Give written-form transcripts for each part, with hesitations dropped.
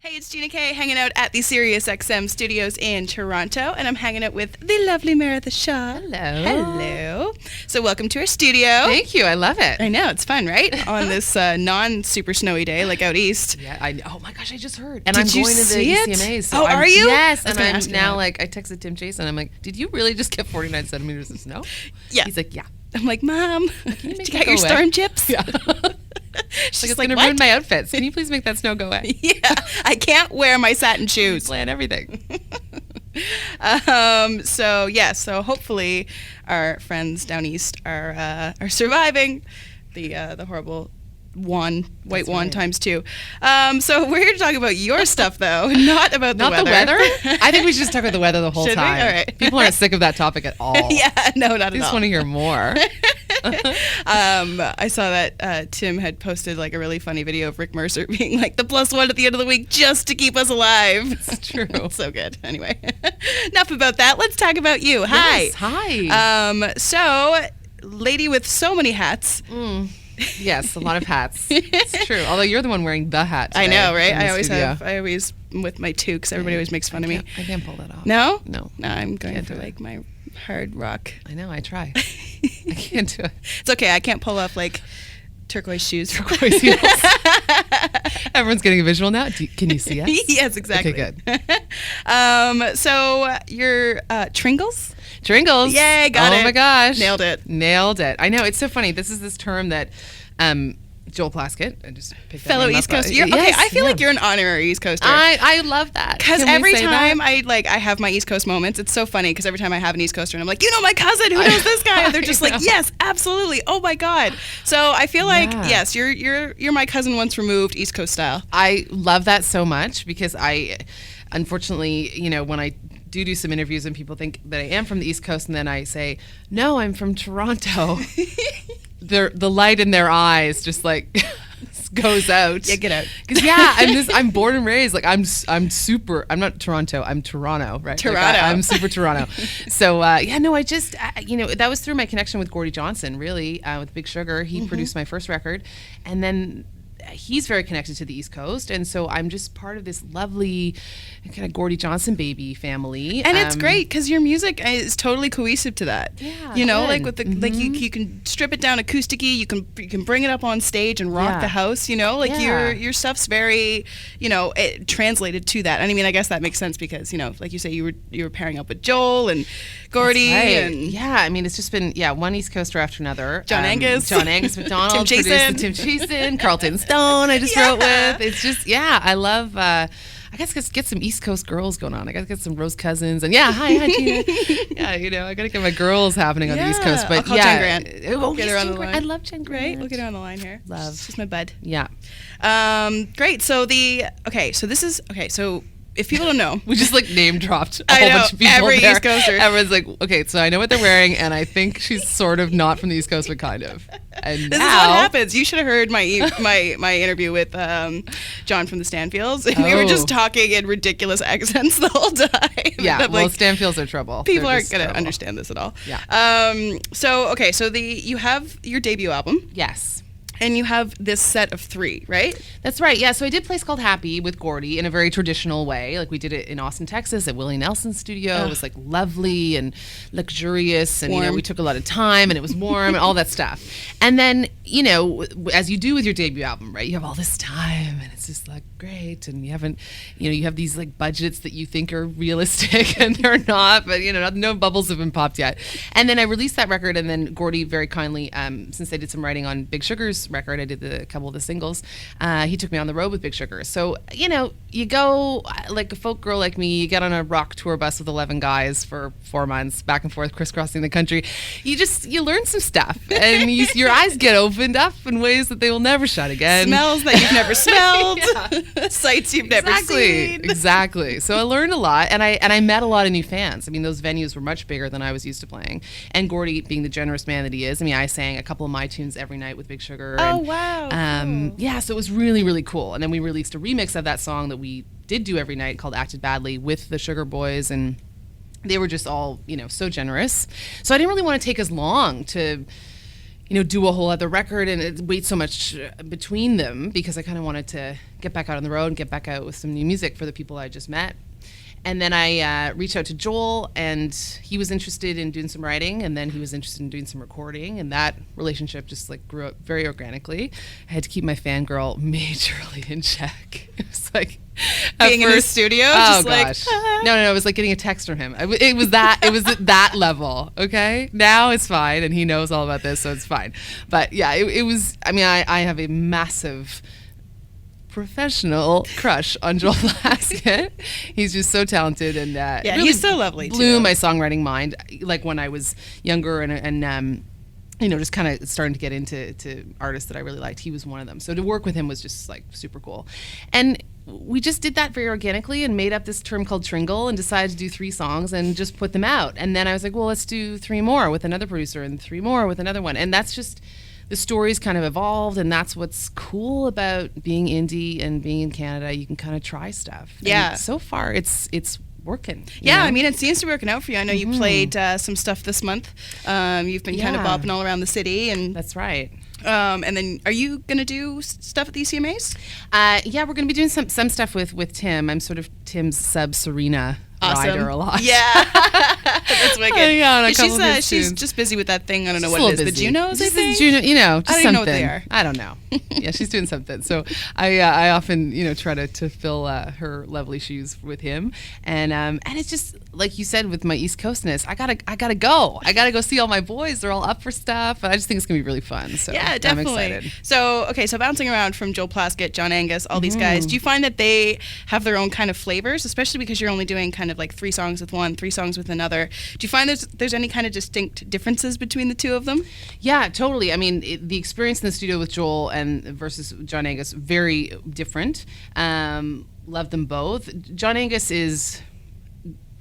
Hey, it's Gina K hanging out at the Sirius XM studios in Toronto, and I'm hanging out with the lovely Meredith Shaw. Hello. Hello. So welcome to our studio. Thank you. I love it. I know, it's fun, right? On this non-super snowy day, like out east. Yeah. Oh my gosh, I just heard. And Did I'm you going to the see it? ECMAs. So Are you? Yes. I was And gonna ask I'm you now that. like, I texted Tim Jason. I'm like, did you really just get 49 centimeters of snow? Yeah. He's like, yeah. I'm like, Mom, Can you did make you that get your go away? storm chips? Yeah. She's It's like, going to what? ruin my outfits. Can you please make that snow go away? Yeah, I can't wear my satin shoes. Plan everything. So hopefully our friends down east are surviving the horrible white That's wand right. times two. So we're here to talk about your stuff though, not about the Not weather. the weather? I think we should just talk about the weather the whole Should we? time. All right. People aren't sick of that topic at all. Yeah, no, not They at just all. want to hear more. I saw that Tim had posted like a really funny video of Rick Mercer being like the +1 at the end of the week just to keep us alive. It's true. So good. Anyway, enough about that. Let's talk about you. Hi. Yes, hi. So, lady with so many hats. Yes, a lot of hats. It's true. Although you're the one wearing the hat I today know, right? in the studio. I always with my toques. Everybody always makes fun of me. I can't pull that off. No? No. No, I'm going Can't for do it. like my hard rock. I know, I try. I can't do it. It's okay. I can't pull off like turquoise shoes. Turquoise heels. Everyone's getting a visual now. Can you see us? Yes, exactly. Okay, good. So your Tringles? Tringles. Yay, got it. Oh my gosh. Nailed it. Nailed it. I know, it's so funny. This is this term that Joel Plaskett, I just picked that Fellow name East up. Coaster. Yes, Okay, I feel yeah. like you're an honorary East Coaster. I love that. Because Can we every say time that? I have my East Coast moments, it's so funny because every time I have an East Coaster and I'm like, you know my cousin who knows this guy, and they're just I like, know. yes, absolutely, oh my god. So I feel like Yeah. yes, you're my cousin once removed, East Coast style. I love that so much because unfortunately, when I do some interviews and people think that I am from the East Coast and then I say, no, I'm from Toronto. The light in their eyes just like goes out. Yeah, get out. Because I'm born and raised. Like I'm not Toronto. I'm Toronto, right? Toronto. Like, I'm super Toronto. So I just that was through my connection with Gordie Johnson, really, with Big Sugar. He produced my first record, and then he's very connected to the East Coast, and so I'm just part of this lovely kind of Gordie Johnson baby family. And it's great because your music is totally cohesive to that. Yeah, you know, good. like with the like you can strip it down acoustic-y, you can bring it up on stage and rock Yeah. the house. You know, like Yeah. your stuff's very it translated to that. And I mean, I guess that makes sense because like you say, you were pairing up with Joel and Gordie That's right. and yeah, I mean, it's just been one East Coaster after another. John Angus. John Angus McDonald, Tim Jason. produced Tim Jason, Carlton Stone. I just wrote with. It's just I love. I guess get some East Coast girls going on. I got to get some Rose Cousins and hi Gina. Yeah, I got to get my girls happening on the East Coast. But I'll call Jen Grant. Oh, Get her on the line. I love Jen Grant. Right, we'll get her on the line here. Love. She's my bud. Yeah. Great. So so if people don't know, We just like name dropped a I whole know, bunch of people every there. East Coaster. Everyone's like, okay, so I know what they're wearing, and I think she's sort of not from the East Coast, but kind of. And this is what happens. You should have heard my interview with John from the Stanfields. And we were just talking in ridiculous accents the whole time. Yeah, And I'm well, like, Stanfields are trouble. people They're aren't just going to trouble. understand this at all. Yeah. So you have your debut album, Yes. and you have this set of 3, right? That's right. Yeah. So I did Place Called Happy with Gordie in a very traditional way. Like we did it in Austin, Texas at Willie Nelson's studio. Ugh. It was like lovely and luxurious. And, Warm. we took a lot of time and it was warm and all that stuff. And then, as you do with your debut album, right, you have all this time and it's just like great. And you haven't, you have these like budgets that you think are realistic and they're not, but, no bubbles have been popped yet. And then I released that record and then Gordie very kindly, since I did some writing on Big Sugar's record, I did a couple of the singles, he took me on the road with Big Sugar. So, you go like a folk girl like me, you get on a rock tour bus with 11 guys for 4 months, back and forth, crisscrossing the country. You learn some stuff and your eyes get opened up in ways that they will never shut again. Smells that you've never smelled, sights you've never seen. Exactly. So I learned a lot, and I met a lot of new fans. I mean, those venues were much bigger than I was used to playing. And Gordie, being the generous man that he is, I mean, I sang a couple of my tunes every night with Big Sugar. Oh, and, wow. Cool. Yeah, so it was really, really cool. And then we released a remix of that song that we did do every night called Acted Badly with the Sugar Boys, and they were just all, so generous. So I didn't really want to take as long to do a whole other record and wait so much between them, because I kind of wanted to get back out on the road and get back out with some new music for the people I just met. And then I reached out to Joel, and he was interested in doing some writing, and then he was interested in doing some recording, and that relationship just like grew up very organically. I had to keep my fangirl majorly in check. It was like being in the studio. Oh just gosh, no, it was like getting a text from him. It was at that level. Okay, now it's fine, and he knows all about this, so it's fine. But yeah, it was. I mean, I have a massive professional crush on Joel Plaskett. He's just so talented, and really he's so lovely blew too. my songwriting mind. Like when I was younger and just kind of starting to get into artists that I really liked, he was one of them. So to work with him was just like super cool. And we just did that very organically and made up this term called Tringle and decided to do 3 songs and just put them out. And then I was like, well, let's do 3 more with another producer and 3 more with another one. And that's just, the stories kind of evolved, and that's what's cool about being indie and being in Canada. You can kind of try stuff. Yeah. And so far, it's working. Yeah, know? I mean, it seems to be working out for you. I know you played some stuff this month. You've been kind of bopping all around the city, and that's right. And then, are you gonna do stuff at the ECMAs? Yeah, we're gonna be doing some stuff with Tim. I'm sort of Tim's sub Serena rider a lot. Yeah, that's wicked. Yeah, she's just busy with that thing. I don't know she's what it is. busy. The Junos, I think. Just I don't something. even know what they are. I don't know. Yeah, she's doing something. So I often try to fill her lovely shoes with him, and it's just like you said with my East Coastness. I gotta go see all my boys. They're all up for stuff, and I just think it's gonna be really fun. So yeah, definitely. I'm excited. So bouncing around from Joel Plaskett, John Angus, all these guys, do you find that they have their own kind of flavors, especially because you're only doing kind of like 3 songs with one, 3 songs with another? Do you find there's any kind of distinct differences between the two of them? Yeah, totally. I mean, the experience in the studio with Joel and versus John Angus, very different. Love them both. John Angus is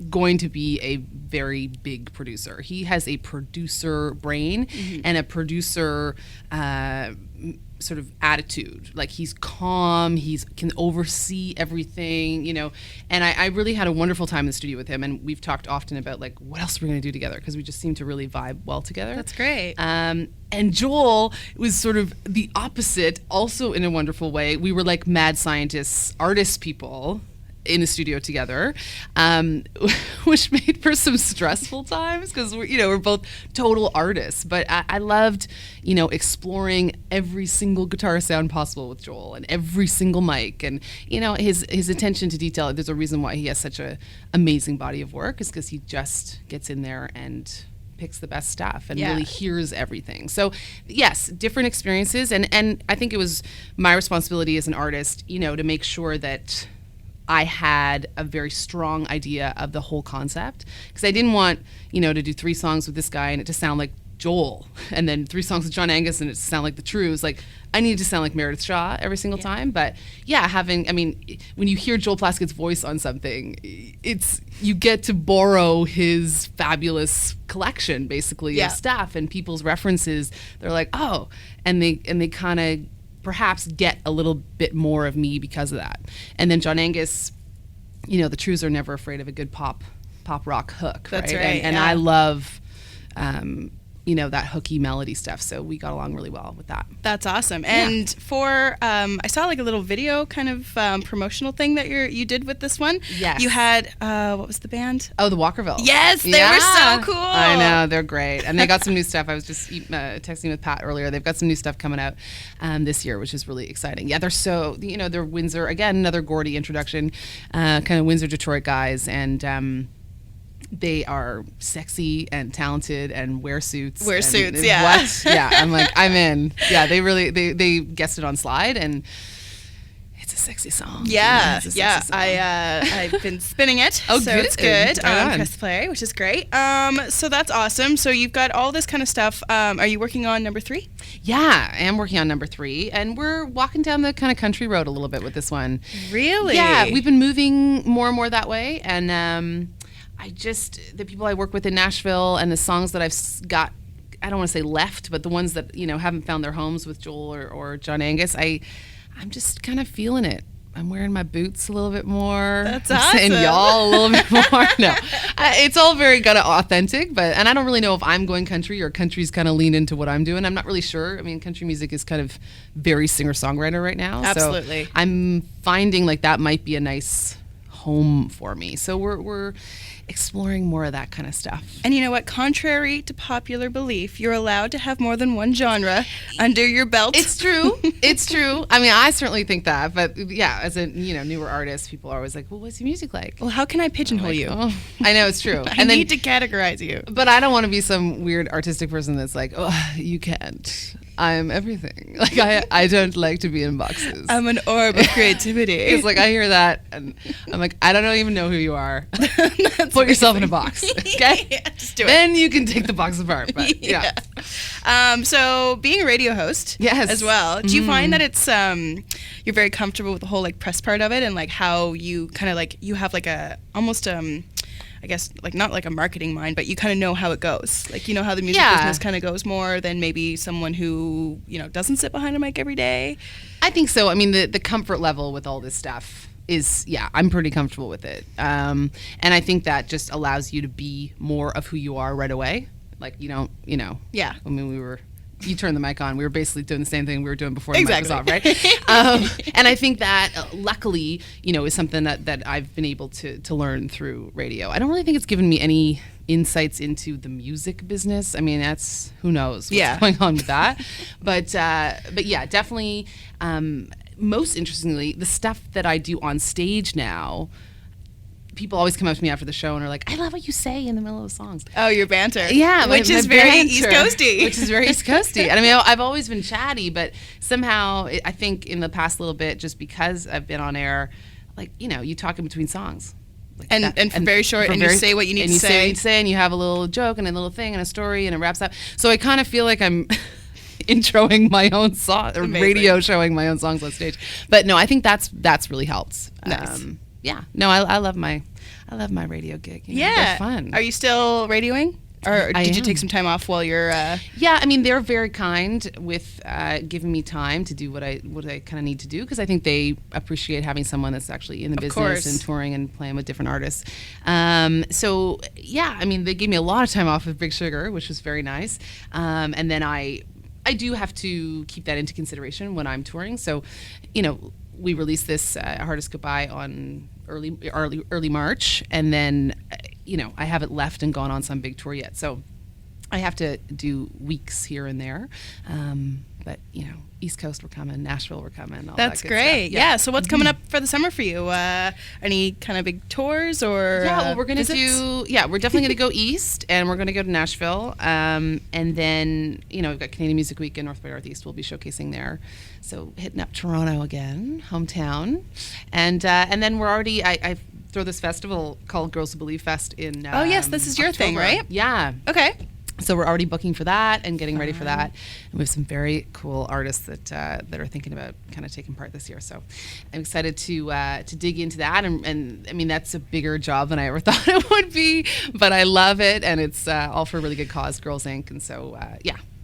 going to be a very big producer. He has a producer brain and a producer sort of attitude. Like, he's calm, can oversee everything, and I really had a wonderful time in the studio with him, and we've talked often about like what else we're going to do together, because we just seem to really vibe well together. That's great. And Joel was sort of the opposite, also in a wonderful way. We were like mad scientists, artist people in the studio together, which made for some stressful times, because we're both total artists. But I loved exploring every single guitar sound possible with Joel, and every single mic, and his attention to detail. There's a reason why he has such a amazing body of work, is because he just gets in there and picks the best stuff and really hears everything. So yes, different experiences, and I think it was my responsibility as an artist, to make sure that I had a very strong idea of the whole concept, because I didn't want, to do 3 songs with this guy and it to sound like Joel, and then 3 songs with John Angus and it to sound like the Trues. Like, I needed to sound like Meredith Shaw every single time. But yeah, when you hear Joel Plaskett's voice on something, you get to borrow his fabulous collection, basically, of stuff and people's references. They're like, oh, and they kind of perhaps get a little bit more of me because of that. And then John Angus, the Trues are never afraid of a good pop rock hook. That's right. And I love that hooky melody stuff. So we got along really well with that. That's awesome. And for I saw like a little video kind of promotional thing that you did with this one. Yes. You had what was the band? Oh, the Walkerville. Yes, they were so cool. I know, they're great, and they got some new stuff. I was just texting with Pat earlier. They've got some new stuff coming out this year, which is really exciting. Yeah, they're so they're Windsor, again, another Gordy introduction, kind of Windsor Detroit guys, and they are sexy and talented and wear suits. Yeah. What? Yeah, I'm like, I'm in. Yeah, they guessed it on Slide, and it's a sexy song. Yeah, it's a sexy song. I've been spinning it, oh, so good. It's good. Right Press play, which is great. So that's awesome. So you've got all this kind of stuff. Are you working on number 3? Yeah, I am working on number 3, and we're walking down the kind of country road a little bit with this one. Really? Yeah, we've been moving more and more that way, and the people I work with in Nashville and the songs that I've got, I don't want to say left, but the ones that, haven't found their homes with Joel or John Angus, I'm just kind of feeling it I'm wearing my boots a little bit more. That's I'm saying awesome. y'all a little bit more. No, it's all very kind of authentic, and I don't really know if I'm going country or country's kind of lean into what I'm doing. I'm not really sure. I mean, country music is kind of very singer-songwriter right now. Absolutely. So I'm finding like that might be a nice home for me. So we're exploring more of that kind of stuff. And you know what? Contrary to popular belief, you're allowed to have more than one genre under your belt. It's true. It's true. I mean, I certainly think that. But yeah, as a newer artist, people are always like, "Well, what's your music like?" Well, how can I pigeonhole you? Oh, I know it's true. I need to categorize you. But I don't want to be some weird artistic person that's like, "Oh, you can't. I'm everything." Like I don't like to be in boxes. I'm an orb of creativity. It's like I hear that and I'm like, I don't even know who you are. Put yourself in a box, okay? Yeah, just do it. Then you can take the box apart. But yeah. So being a radio host, Yes. as well. Do you find that it's you're very comfortable with the whole like press part of it, and like how you kind of like you have like a almost I guess like not like a marketing mind, but you kind of know how it goes. Like you know how the music business kind of goes more than maybe someone who doesn't sit behind a mic every day. I think so. I mean, the comfort level with all this stuff is, I'm pretty comfortable with it. And I think that just allows you to be more of who you are right away. Like, Yeah. I mean, you turned the mic on. We were basically doing the same thing we were doing before the mic was off, right? And I think that luckily, is something that I've been able to learn through radio. I don't really think it's given me any insights into the music business. I mean, that's, who knows what's going on with that. But yeah, definitely. Most interestingly, the stuff that I do on stage now, people always come up to me after the show and are like, "I love what you say in the middle of the songs." Oh, your banter. Yeah, which is very East Coasty. Which is very East Coasty. And I mean, I've always been chatty, but somehow I think in the past little bit, just because I've been on air, like, you talk in between songs. Like and for very short, and you say what you need to say. And you say what you say, and you have a little joke and a little thing and a story, and it wraps up. So I kind of feel like I'm introing my own song, or radio showing my own songs on stage. But no, I think that's really helped. Nice. Yeah. No, I love my radio gig. They're fun. Are you still radioing? Or did you take some time off while you're... Yeah, I mean, they're very kind with giving me time to do what I kind of need to do, because I think they appreciate having someone that's actually in the business and touring and playing with different artists. So, yeah, I mean, they gave me a lot of time off with Big Sugar, which was very nice. And then I do have to keep that into consideration when I'm touring. So, we released this Hardest Goodbye on early March, and then I haven't left and gone on some big tour yet, so I have to do weeks here and there. But East Coast we're coming, Nashville we're coming. All That's that good great. stuff. Yeah. So what's coming up for the summer for you? Any kind of big tours or? Yeah, well, we're gonna do. Yeah, we're definitely gonna go east, and we're gonna go to Nashville, and then we've got Canadian Music Week in North by Northeast. We'll be showcasing there. So hitting up Toronto again, hometown, and then we're already. I throw this festival called Girls Who Believe Fest in. Oh yes, this is your October. thing, right? Yeah. Okay. So we're already booking for that and getting ready for that. And we have some very cool artists that are thinking about kind of taking part this year. So I'm excited to dig into that. And I mean, that's a bigger job than I ever thought it would be, but I love it. And it's all for a really good cause, Girls Inc. And so,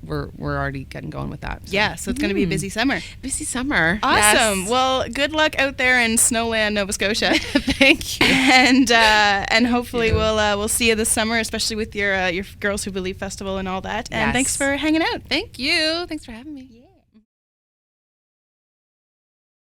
we're already getting going with that. So. Yeah, so it's going to be a busy summer. Busy summer. Awesome. Yes. Well, good luck out there in Snowland, Nova Scotia. Thank you. And hopefully we'll see you this summer, especially with your Girls Who Believe festival and all that. And thanks for hanging out. Thank you. Thanks for having me. Yeah.